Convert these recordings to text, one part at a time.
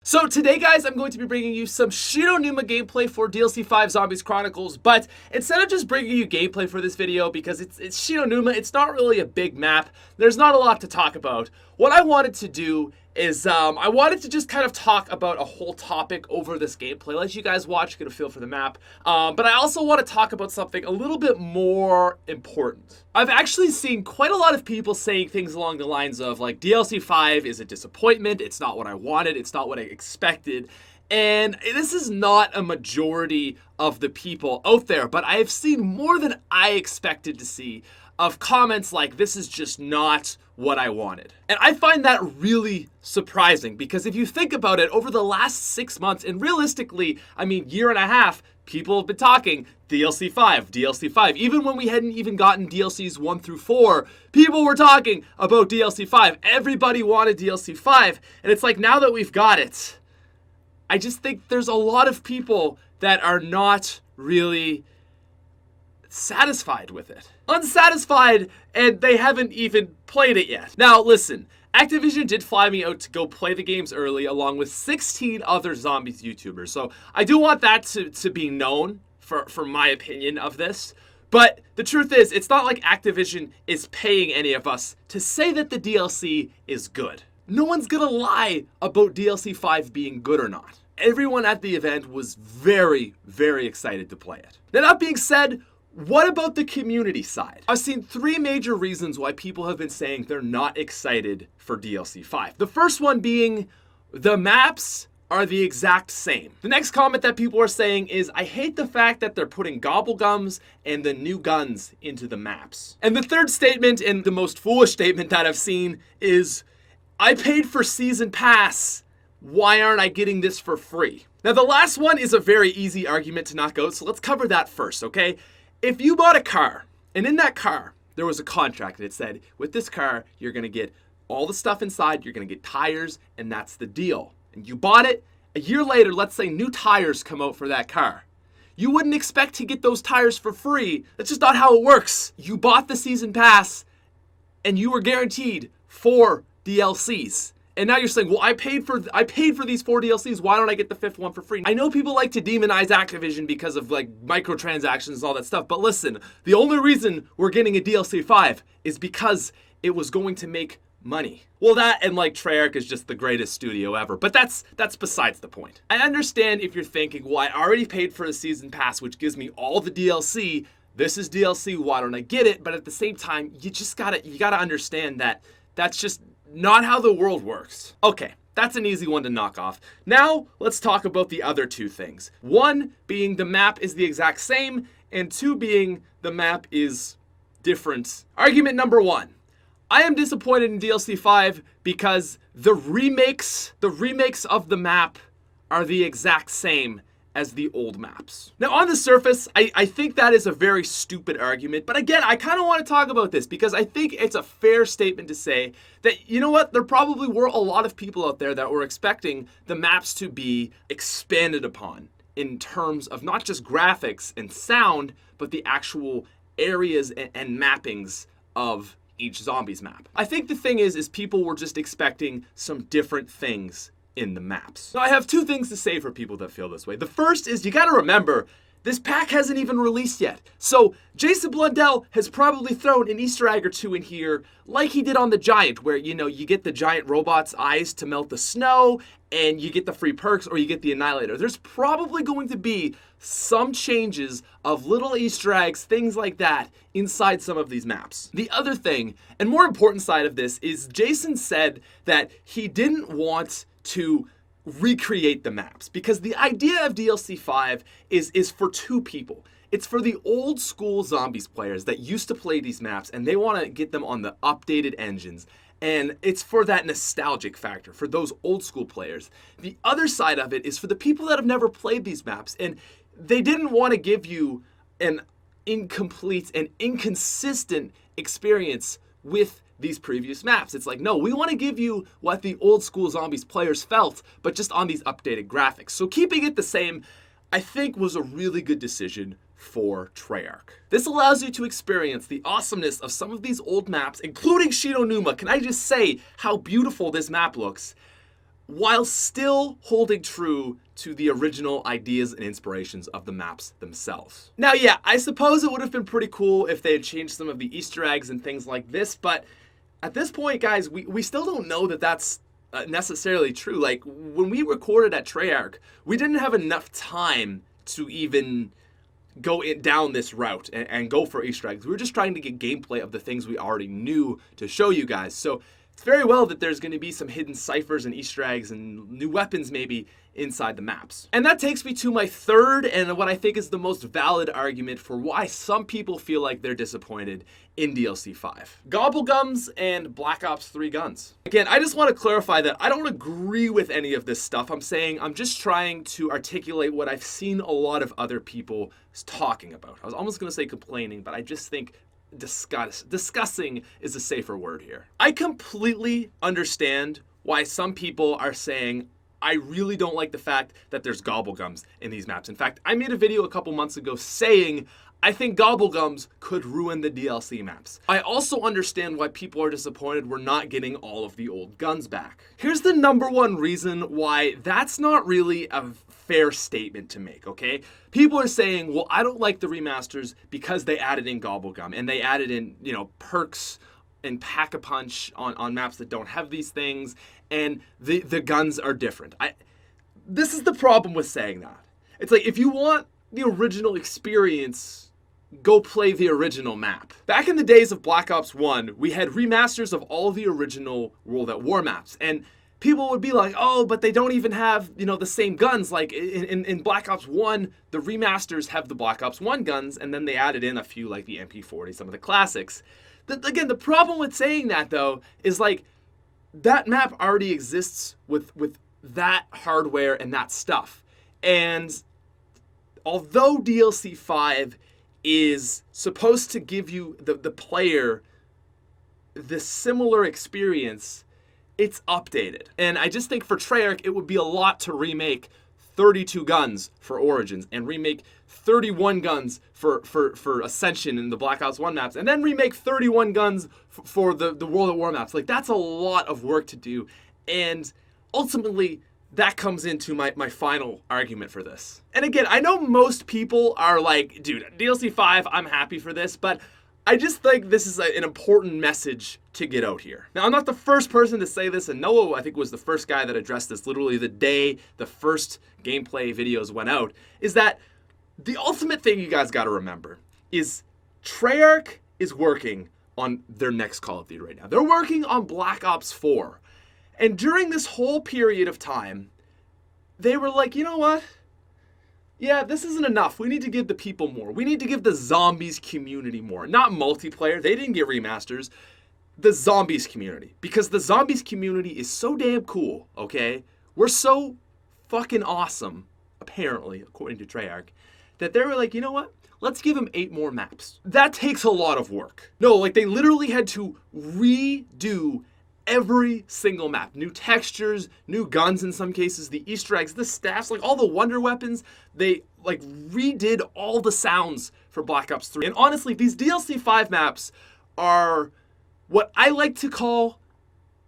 So today, guys, I'm going to be bringing you some Shironuma gameplay for DLC 5 Zombies Chronicles, but instead of just bringing you gameplay for this video, because it's Shironuma, it's not really a big map, there's not a lot to talk about. What I wanted to do is, I wanted to just kind of talk about a whole topic over this gameplay, let you guys watch, get a feel for the map, but I also want to talk about something a little bit more important. I've actually seen quite a lot of people saying things along the lines of, like, DLC 5 is a disappointment, it's not what I wanted, it's not what I expected, and this is not a majority of the people out there, but I have seen more than I expected to see of comments like, this is just not what I wanted. And I find that really surprising, because if you think about it, over the last 6 months, and realistically, I mean, year and a half, people have been talking DLC 5, DLC 5. Even when we hadn't even gotten DLCs 1 through 4, people were talking about DLC 5. Everybody wanted DLC 5, and it's like, now that we've got it, I just think there's a lot of people that are not really satisfied with it. Unsatisfied, and they haven't even played it yet. Now, listen, Activision did fly me out to go play the games early, along with 16 other Zombies YouTubers, so I do want that to be known for my opinion of this. But the truth is, it's not like Activision is paying any of us to say that the DLC is good. No one's gonna lie about DLC 5 being good or not. Everyone at the event was very, very excited to play it. Now, that being said, what about the community side? I've seen 3 major reasons why people have been saying they're not excited for DLC 5. The first one being, the maps are the exact same. The next comment that people are saying is, I hate the fact that they're putting gobblegums and the new guns into the maps. And the third statement, and the most foolish statement that I've seen, is, I paid for Season Pass, why aren't I getting this for free? Now, the last one is a very easy argument to knock out, so let's cover that first, okay? If you bought a car, and in that car, there was a contract that said, with this car, you're gonna get all the stuff inside, you're gonna get tires, and that's the deal. And you bought it, a year later, let's say new tires come out for that car. You wouldn't expect to get those tires for free. That's just not how it works. You bought the season pass, and you were guaranteed 4 DLCs. And now you're saying, well, I paid for these 4 DLCs, why don't I get the 5th one for free? I know people like to demonize Activision because of, like, microtransactions and all that stuff, but listen, the only reason we're getting a DLC 5 is because it was going to make money. Well, that and, like, Treyarch is just the greatest studio ever, but that's besides the point. I understand if you're thinking, well, I already paid for the season pass, which gives me all the DLC, this is DLC, why don't I get it? But at the same time, you gotta understand that that's just not how the world works. Okay, that's an easy one to knock off. Now, let's talk about the other 2 things. 1 being the map is the exact same, and 2 being the map is different. Argument number 1. I am disappointed in DLC 5 because the remakes of the map are the exact same as the old maps. Now, on the surface, I think that is a very stupid argument, but again, I kind of want to talk about this because I think it's a fair statement to say that, you know what, there probably were a lot of people out there that were expecting the maps to be expanded upon in terms of not just graphics and sound, but the actual areas and mappings of each Zombies map. I think the thing is people were just expecting some different things in the maps. Now, I have 2 things to say for people that feel this way. The first is, you gotta remember, this pack hasn't even released yet. So Jason Blundell has probably thrown an Easter egg or 2 in here, like he did on the Giant, where, you know, you get the giant robot's eyes to melt the snow, and you get the free perks, or you get the Annihilator. There's probably going to be some changes of little Easter eggs, things like that, inside some of these maps. The other thing, and more important side of this, is Jason said that he didn't want to recreate the maps, because the idea of DLC 5 is for 2 people. It's for the old school Zombies players that used to play these maps, and they want to get them on the updated engines. And it's for that nostalgic factor, for those old school players. The other side of it is for the people that have never played these maps, and they didn't want to give you an incomplete and inconsistent experience with these previous maps. It's like, no, we want to give you what the old school Zombies players felt, but just on these updated graphics. So keeping it the same, I think, was a really good decision for Treyarch. This allows you to experience the awesomeness of some of these old maps, including Shironuma. Can I just say how beautiful this map looks? while still holding true to the original ideas and inspirations of the maps themselves. Now, yeah, I suppose it would have been pretty cool if they had changed some of the Easter eggs and things like this, but at this point, guys, we still don't know that that's necessarily true. Like, when we recorded at Treyarch, we didn't have enough time to even go down this route and go for Easter eggs. We were just trying to get gameplay of the things we already knew to show you guys. So it's very well that there's going to be some hidden ciphers and Easter eggs and new weapons maybe inside the maps. And that takes me to my third and what I think is the most valid argument for why some people feel like they're disappointed in DLC 5. Gobblegums and Black Ops 3 guns. Again, I just want to clarify that I don't agree with any of this stuff. I'm just trying to articulate what I've seen a lot of other people talking about. I was almost going to say complaining, but I just think discussing is a safer word here. I completely understand why some people are saying, I really don't like the fact that there's gobblegums in these maps. In fact, I made a video a couple months ago saying I think gobblegums could ruin the DLC maps. I also understand why people are disappointed we're not getting all of the old guns back. Here's the number one reason why that's not really a fair statement to make, okay? People are saying, well, I don't like the remasters because they added in gobblegum and they added in, perks and pack-a-punch on maps that don't have these things, and the guns are different. This is the problem with saying that. It's like, if you want the original experience, go play the original map. Back in the days of Black Ops 1, we had remasters of all the original World at War maps, and people would be like, oh, but they don't even have, the same guns. Like in Black Ops 1, the remasters have the Black Ops 1 guns, and then they added in a few like the MP40, some of the classics. Again, the problem with saying that, though, is like that map already exists with that hardware and that stuff. And although DLC 5 is supposed to give you, the player, the similar experience, it's updated. And I just think for Treyarch, it would be a lot to remake 32 guns for Origins and remake 31 guns for Ascension in the Black Ops 1 maps, and then remake 31 guns for the World at War maps. Like, that's a lot of work to do. And ultimately, that comes into my final argument for this. And again, I know most people are like, dude, DLC 5, I'm happy for this, but I just think this is an important message to get out here. Now, I'm not the first person to say this, and Noah, I think, was the first guy that addressed this literally the day the first gameplay videos went out, is that the ultimate thing you guys got to remember is Treyarch is working on their next Call of Duty right now. They're working on Black Ops 4. And during this whole period of time, they were like, you know what? Yeah, this isn't enough. We need to give the people more. We need to give the zombies community more. Not multiplayer. They didn't get remasters. The zombies community. Because the zombies community is so damn cool, okay? We're so fucking awesome, apparently, according to Treyarch, that they were like, you know what? Let's give them 8 more maps. That takes a lot of work. No, like they literally had to redo every single map. New textures, new guns in some cases, the Easter eggs, the staffs, like all the wonder weapons. They like redid all the sounds for Black Ops 3. And honestly, these DLC 5 maps are what I like to call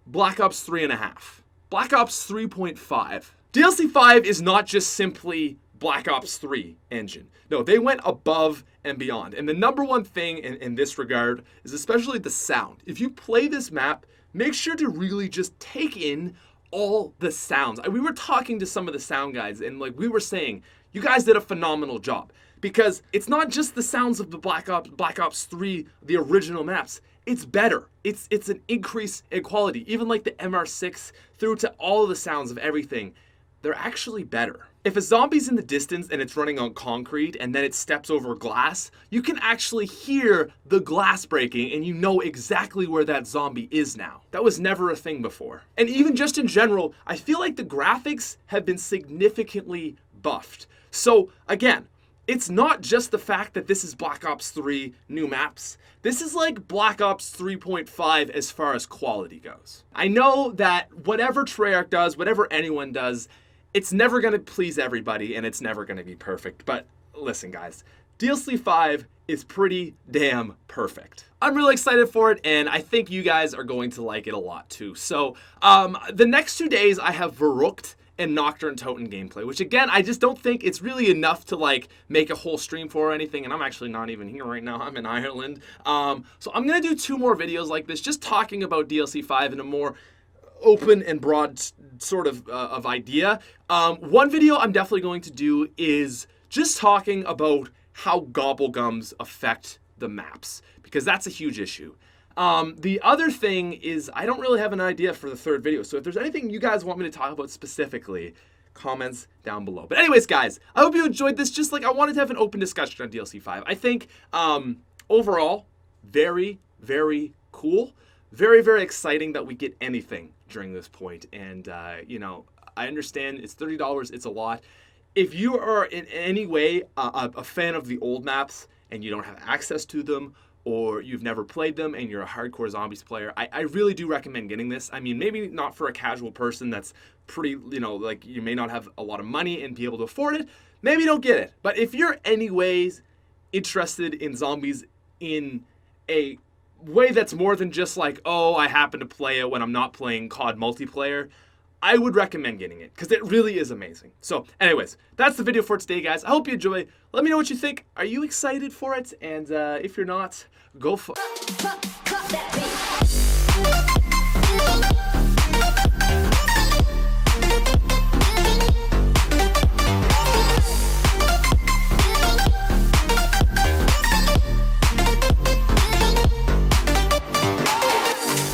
Black Ops 3.5. Black Ops 3.5. DLC 5 is not just simply Black Ops 3 engine. No, they went above and beyond. And the number one thing in this regard is especially the sound. If you play this map, make sure to really just take in all the sounds. We were talking to some of the sound guys, and like we were saying, you guys did a phenomenal job. Because it's not just the sounds of the Black Ops 3, the original maps. It's better. It's an increase in quality. Even like the MR6 through to all of the sounds of everything, they're actually better. If a zombie's in the distance and it's running on concrete and then it steps over glass, you can actually hear the glass breaking and you know exactly where that zombie is now. That was never a thing before. And even just in general, I feel like the graphics have been significantly buffed. So again, it's not just the fact that this is Black Ops 3 new maps. This is like Black Ops 3.5 as far as quality goes. I know that whatever Treyarch does, whatever anyone does, it's never going to please everybody and it's never going to be perfect. But listen, guys, DLC 5 is pretty damn perfect. I'm really excited for it, and I think you guys are going to like it a lot too. So, the next 2 days I have Verrückt and Nocturne Toten gameplay, which again, I just don't think it's really enough to like make a whole stream for or anything, and I'm actually not even here right now, I'm in Ireland. So I'm gonna do 2 more videos like this, just talking about DLC 5 in a more open and broad sort of idea. One video I'm definitely going to do is just talking about how Gobblegums affect the maps, because that's a huge issue. The other thing is I don't really have an idea for the 3rd video, so if there's anything you guys want me to talk about specifically, comments down below. But anyways, guys, I hope you enjoyed this. Just like I wanted to have an open discussion on DLC 5. I think overall, very, very cool. Very, very exciting that we get anything during this point. And, you know, I understand it's $30. It's a lot. If you are in any way a fan of the old maps and you don't have access to them, or you've never played them and you're a hardcore zombies player, I really do recommend getting this. I mean, maybe not for a casual person that's pretty, you know, like you may not have a lot of money and be able to afford it. Maybe don't get it. But if you're anyways interested in zombies in a way that's more than just like, oh, I happen to play it when I'm not playing COD multiplayer, I would recommend getting it because it really is amazing. So anyways, that's the video for today, guys. I hope you enjoy. Let me know what you think. Are you excited for it? And if you're not, go for it.